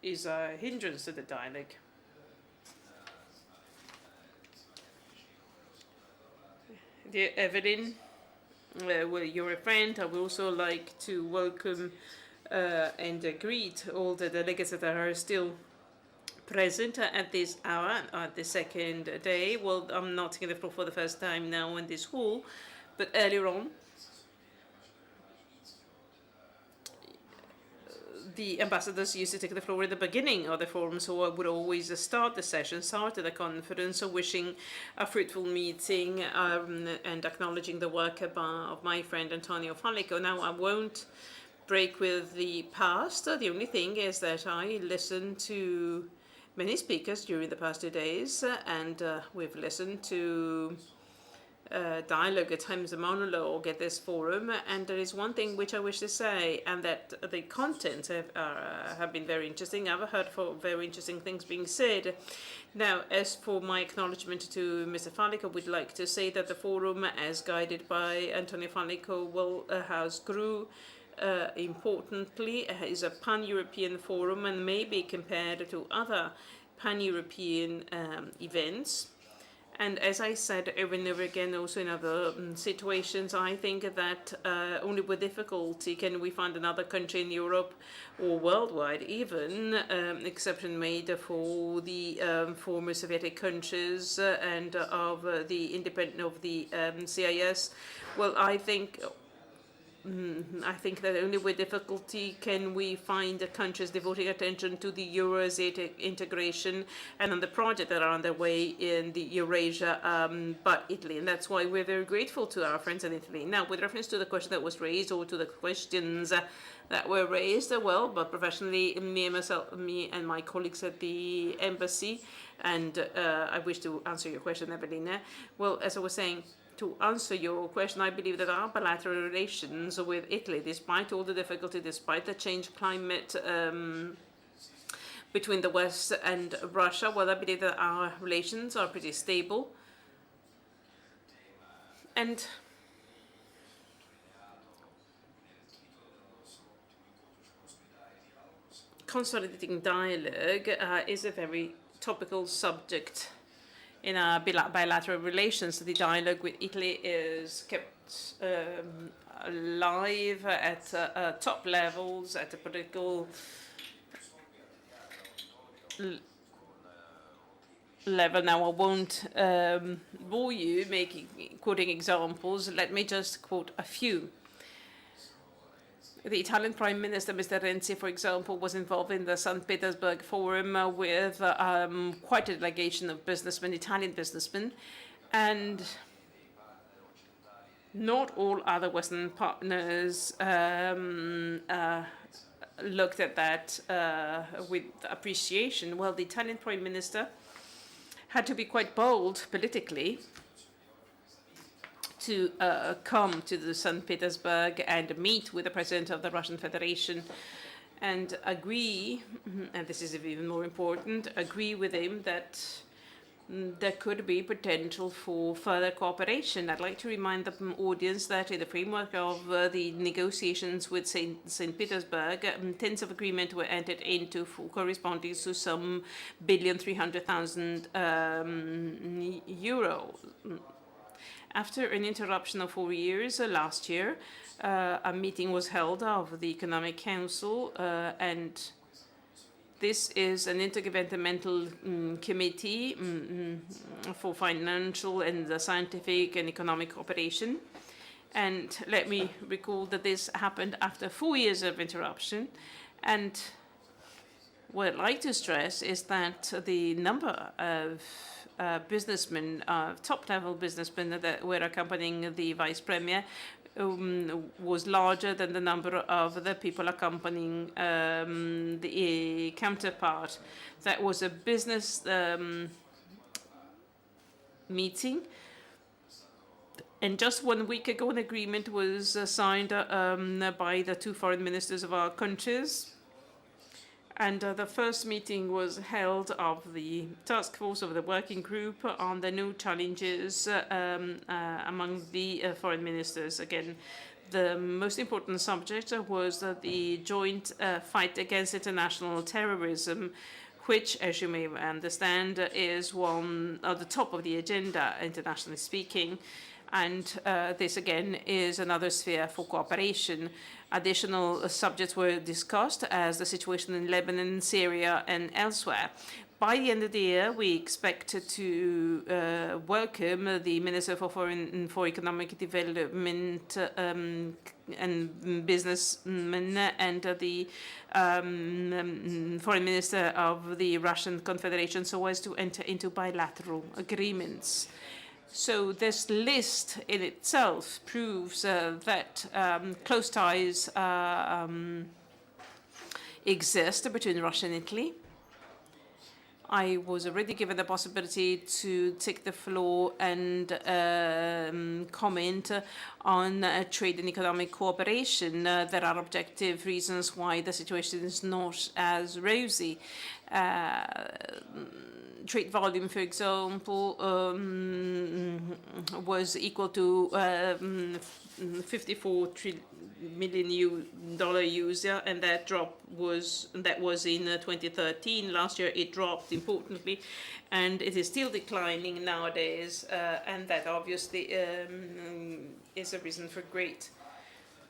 is a hindrance to the dialogue. Dear Evelyn, well, you're a friend. I would also like to welcome and greet all the delegates that are still present at this hour, at the second day. Well, I'm not taking the floor for the first time now in this hall, but earlier on, the ambassadors used to take the floor at the beginning of the forum, so I would always start the session, start the conference, wishing a fruitful meeting and acknowledging the work of my friend Antonio Fallico. Now, I won't break with the past. The only thing is that I listened to many speakers during the past 2 days, and we've listened to dialogue, at times a monologue at this forum, and there is one thing which I wish to say, and that the contents have been very interesting. I've heard very interesting things being said. Now, as for my acknowledgement to Mr. Fallico, I would like to say that the forum, as guided by Antonio Fallico, has grew importantly, is a pan-European forum and may be compared to other pan-European events. And as I said over and over again, also in other situations, I think that only with difficulty can we find another country in Europe or worldwide, even exception made for the former Soviet countries and of the independent of the CIS. Well, I think that only with difficulty can we find the countries devoting attention to the Euroasiatic integration and on the project that are underway in the Eurasia, but Italy. And that's why we're very grateful to our friends in Italy. Now, with reference to the question that was raised or to the questions that were raised, well, but professionally, me and my colleagues at the embassy, and I wish to answer your question, Evelina. Well, as I was saying, to answer your question, I believe that our bilateral relations with Italy, despite all the difficulty, despite the changed climate between the West and Russia, well, I believe that our relations are pretty stable. And consolidating dialogue is a very topical subject in our bilateral relations. The dialogue with Italy is kept alive at top levels, at the political level. Now, I won't bore you quoting examples. Let me just quote a few. The Italian Prime Minister, Mr. Renzi, for example, was involved in the St. Petersburg Forum with quite a delegation of businessmen, Italian businessmen, and not all other Western partners looked at that with appreciation. Well, the Italian Prime Minister had to be quite bold politically to come to the St. Petersburg and meet with the President of the Russian Federation and agree, and this is even more important, agree with him that there could be potential for further cooperation. I'd like to remind the audience that in the framework of the negotiations with St. Petersburg, tens of agreements were entered into corresponding to some €1,300,000,000. After an interruption of 4 years last year, a meeting was held of the Economic Council, and this is an intergovernmental committee for financial and scientific and economic cooperation. And let me recall that this happened after 4 years of interruption. And what I'd like to stress is that the number of businessmen, top-level businessmen that were accompanying the vice premier was larger than the number of the people accompanying the counterpart. That was a business meeting. And just 1 week ago, an agreement was signed by the two foreign ministers of our countries. And the first meeting was held of the task force of the working group on the new challenges among the foreign ministers. Again, the most important subject was the joint fight against international terrorism, which, as you may understand, is one at the top of the agenda, internationally speaking. And this, again, is another sphere for cooperation. Additional subjects were discussed, as the situation in Lebanon, Syria, and elsewhere. By the end of the year, we expect to welcome the Minister for Economic Development and Businessmen and the Foreign Minister of the Russian Confederation, so as to enter into bilateral agreements. So this list in itself proves that close ties exist between Russia and Italy. I was already given the possibility to take the floor and comment on trade and economic cooperation. There are objective reasons why the situation is not as rosy. Trade volume, for example, was equal to $54 million user, and that was in 2013. Last year it dropped importantly, and it is still declining nowadays, and that obviously is a reason for great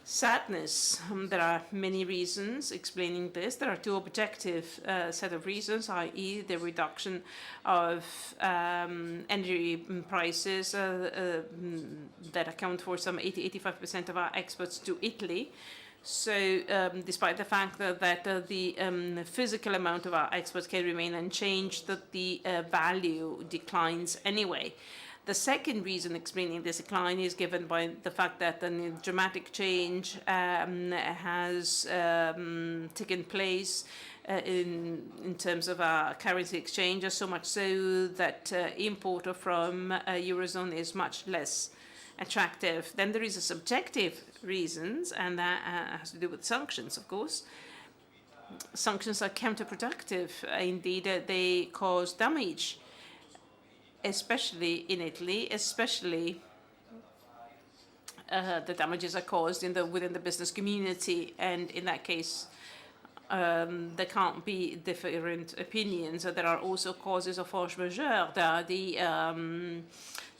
sadness. There are many reasons explaining this. There are two objective set of reasons, i.e. the reduction of energy prices that account for some 80-85% of our exports to Italy. So despite the fact that the physical amount of our exports can remain unchanged, that the value declines anyway. The second reason explaining this decline is given by the fact that a dramatic change has taken place in terms of our currency exchange, so much so that import from Eurozone is much less attractive. Then there is a subjective reasons, and that has to do with sanctions, of course. Sanctions are counterproductive. Indeed, they cause damage, especially in Italy, especially the damages are caused within the business community, and in that case, there can't be different opinions. There are also causes of force majeure. There are the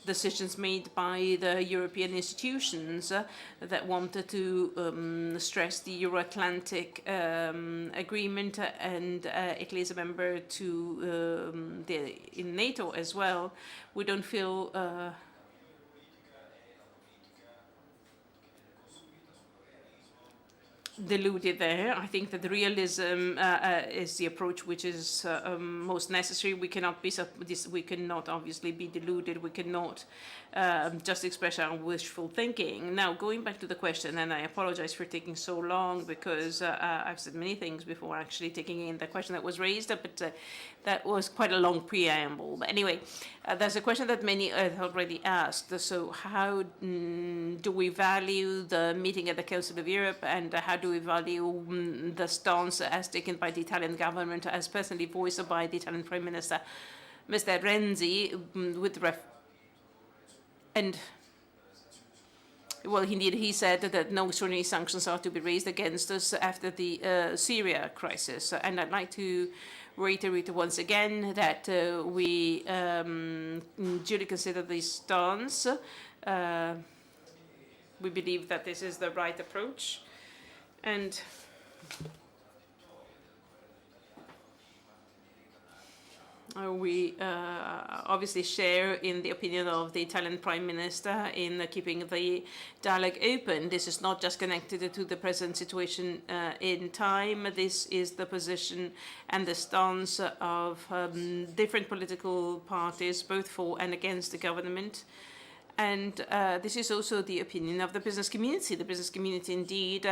decisions made by the European institutions that wanted to stress the Euro-Atlantic agreement, and Italy is a member in NATO as well. We don't feel deluded there. I think that the realism is the approach which is most necessary. We cannot obviously be deluded. We cannot just express our wishful thinking. Now, going back to the question, and I apologize for taking so long because I've said many things before actually taking in the question that was raised, but that was quite a long preamble. But anyway, there's a question that many have already asked. So how do we value the meeting at the Council of Europe, and how do we value the stance as taken by the Italian government, as personally voiced by the Italian Prime Minister, Mr. Renzi, well, indeed, he said that no extraordinary sanctions are to be raised against us after the Syria crisis. And I'd like to reiterate once again that we duly consider this stance. We believe that this is the right approach. And we obviously share in the opinion of the Italian Prime Minister in keeping the dialogue open. This is not just connected to the present situation in time. This is the position and the stance of different political parties, both for and against the government. And this is also the opinion of the business community. The business community, indeed,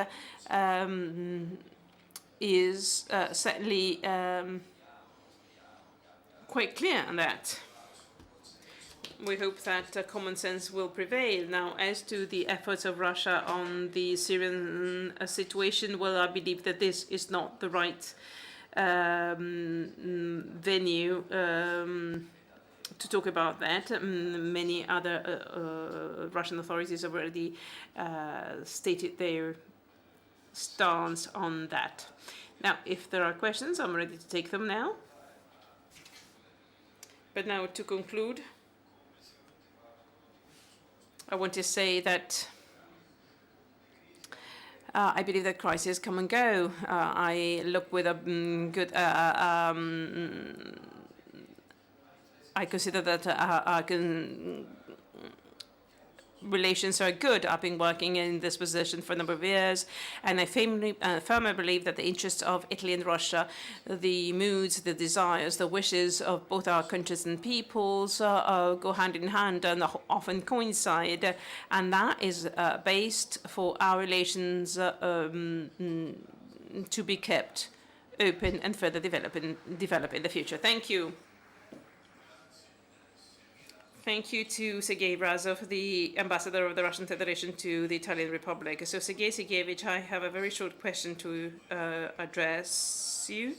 is certainly quite clear on that. We hope that common sense will prevail. Now, as to the efforts of Russia on the Syrian situation, well, I believe that this is not the right venue to talk about that. Many other Russian authorities have already stated their stance on that. Now, if there are questions, I'm ready to take them now. But now, to conclude, I want to say that I believe that crises come and go. I look with a good. I consider that relations are good. I've been working in this position for a number of years, and I firmly believe that the interests of Italy and Russia, the moods, the desires, the wishes of both our countries and peoples go hand in hand and often coincide, and that is based for our relations to be kept open and further develop in the future. Thank you. Thank you to Sergey Razov, the ambassador of the Russian Federation to the Italian Republic. So, Sergey Sergeyevich, I have a very short question to address you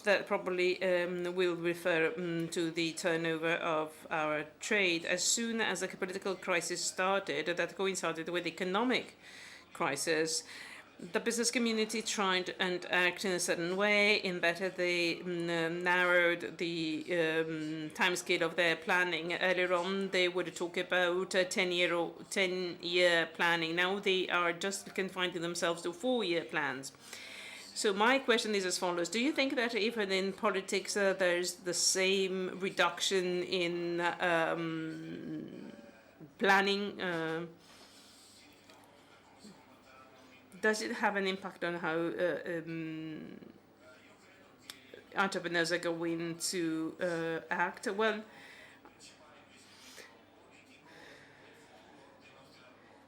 that probably will refer to the turnover of our trade. As soon as the political crisis started, that coincided with the economic crisis, the business community tried and acted in a certain way, in that they narrowed the timescale of their planning. Earlier on, they would talk about a 10-year planning. Now they are just confining themselves to 4-year plans. So my question is as follows. Do you think that even in politics there's the same reduction in planning? Does it have an impact on how entrepreneurs are going to act? Well,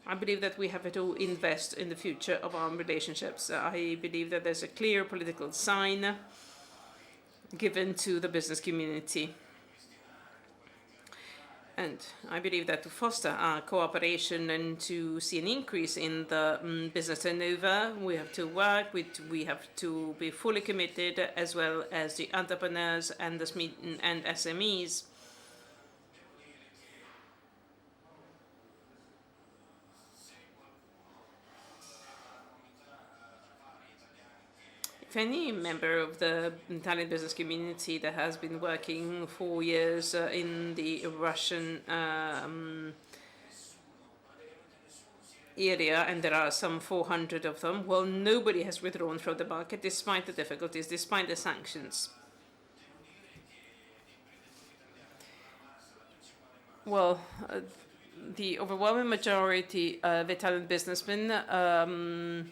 I believe that we have to invest in the future of our relationships. I believe that there's a clear political sign given to the business community. And I believe that to foster our cooperation and to see an increase in the business turnover, we have to work with, we have to be fully committed, as well as the entrepreneurs and the and SMEs. If any member of the Italian business community that has been working for years in the Russian area, and there are some 400 of them, well, nobody has withdrawn from the market despite the difficulties, despite the sanctions. Well, the overwhelming majority of Italian businessmen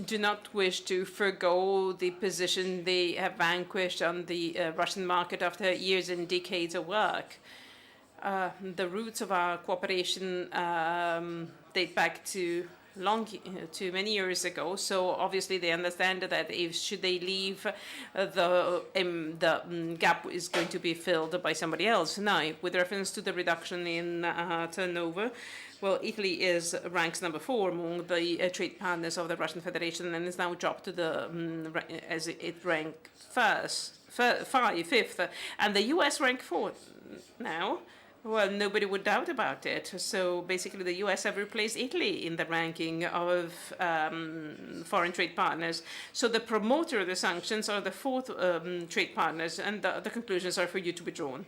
do not wish to forgo the position they have vanquished on the Russian market after years and decades of work. The roots of our cooperation date back to many years ago. So obviously they understand that should they leave, the gap is going to be filled by somebody else. Now, with reference to the reduction in turnover, well, Italy ranks number 4 among the trade partners of the Russian Federation, and is now dropped to the as it ranked fifth, and the US ranked 4th now. Well, nobody would doubt about it. So basically, the US have replaced Italy in the ranking of foreign trade partners. So the promoter of the sanctions are the 4th trade partners, and the conclusions are for you to be drawn.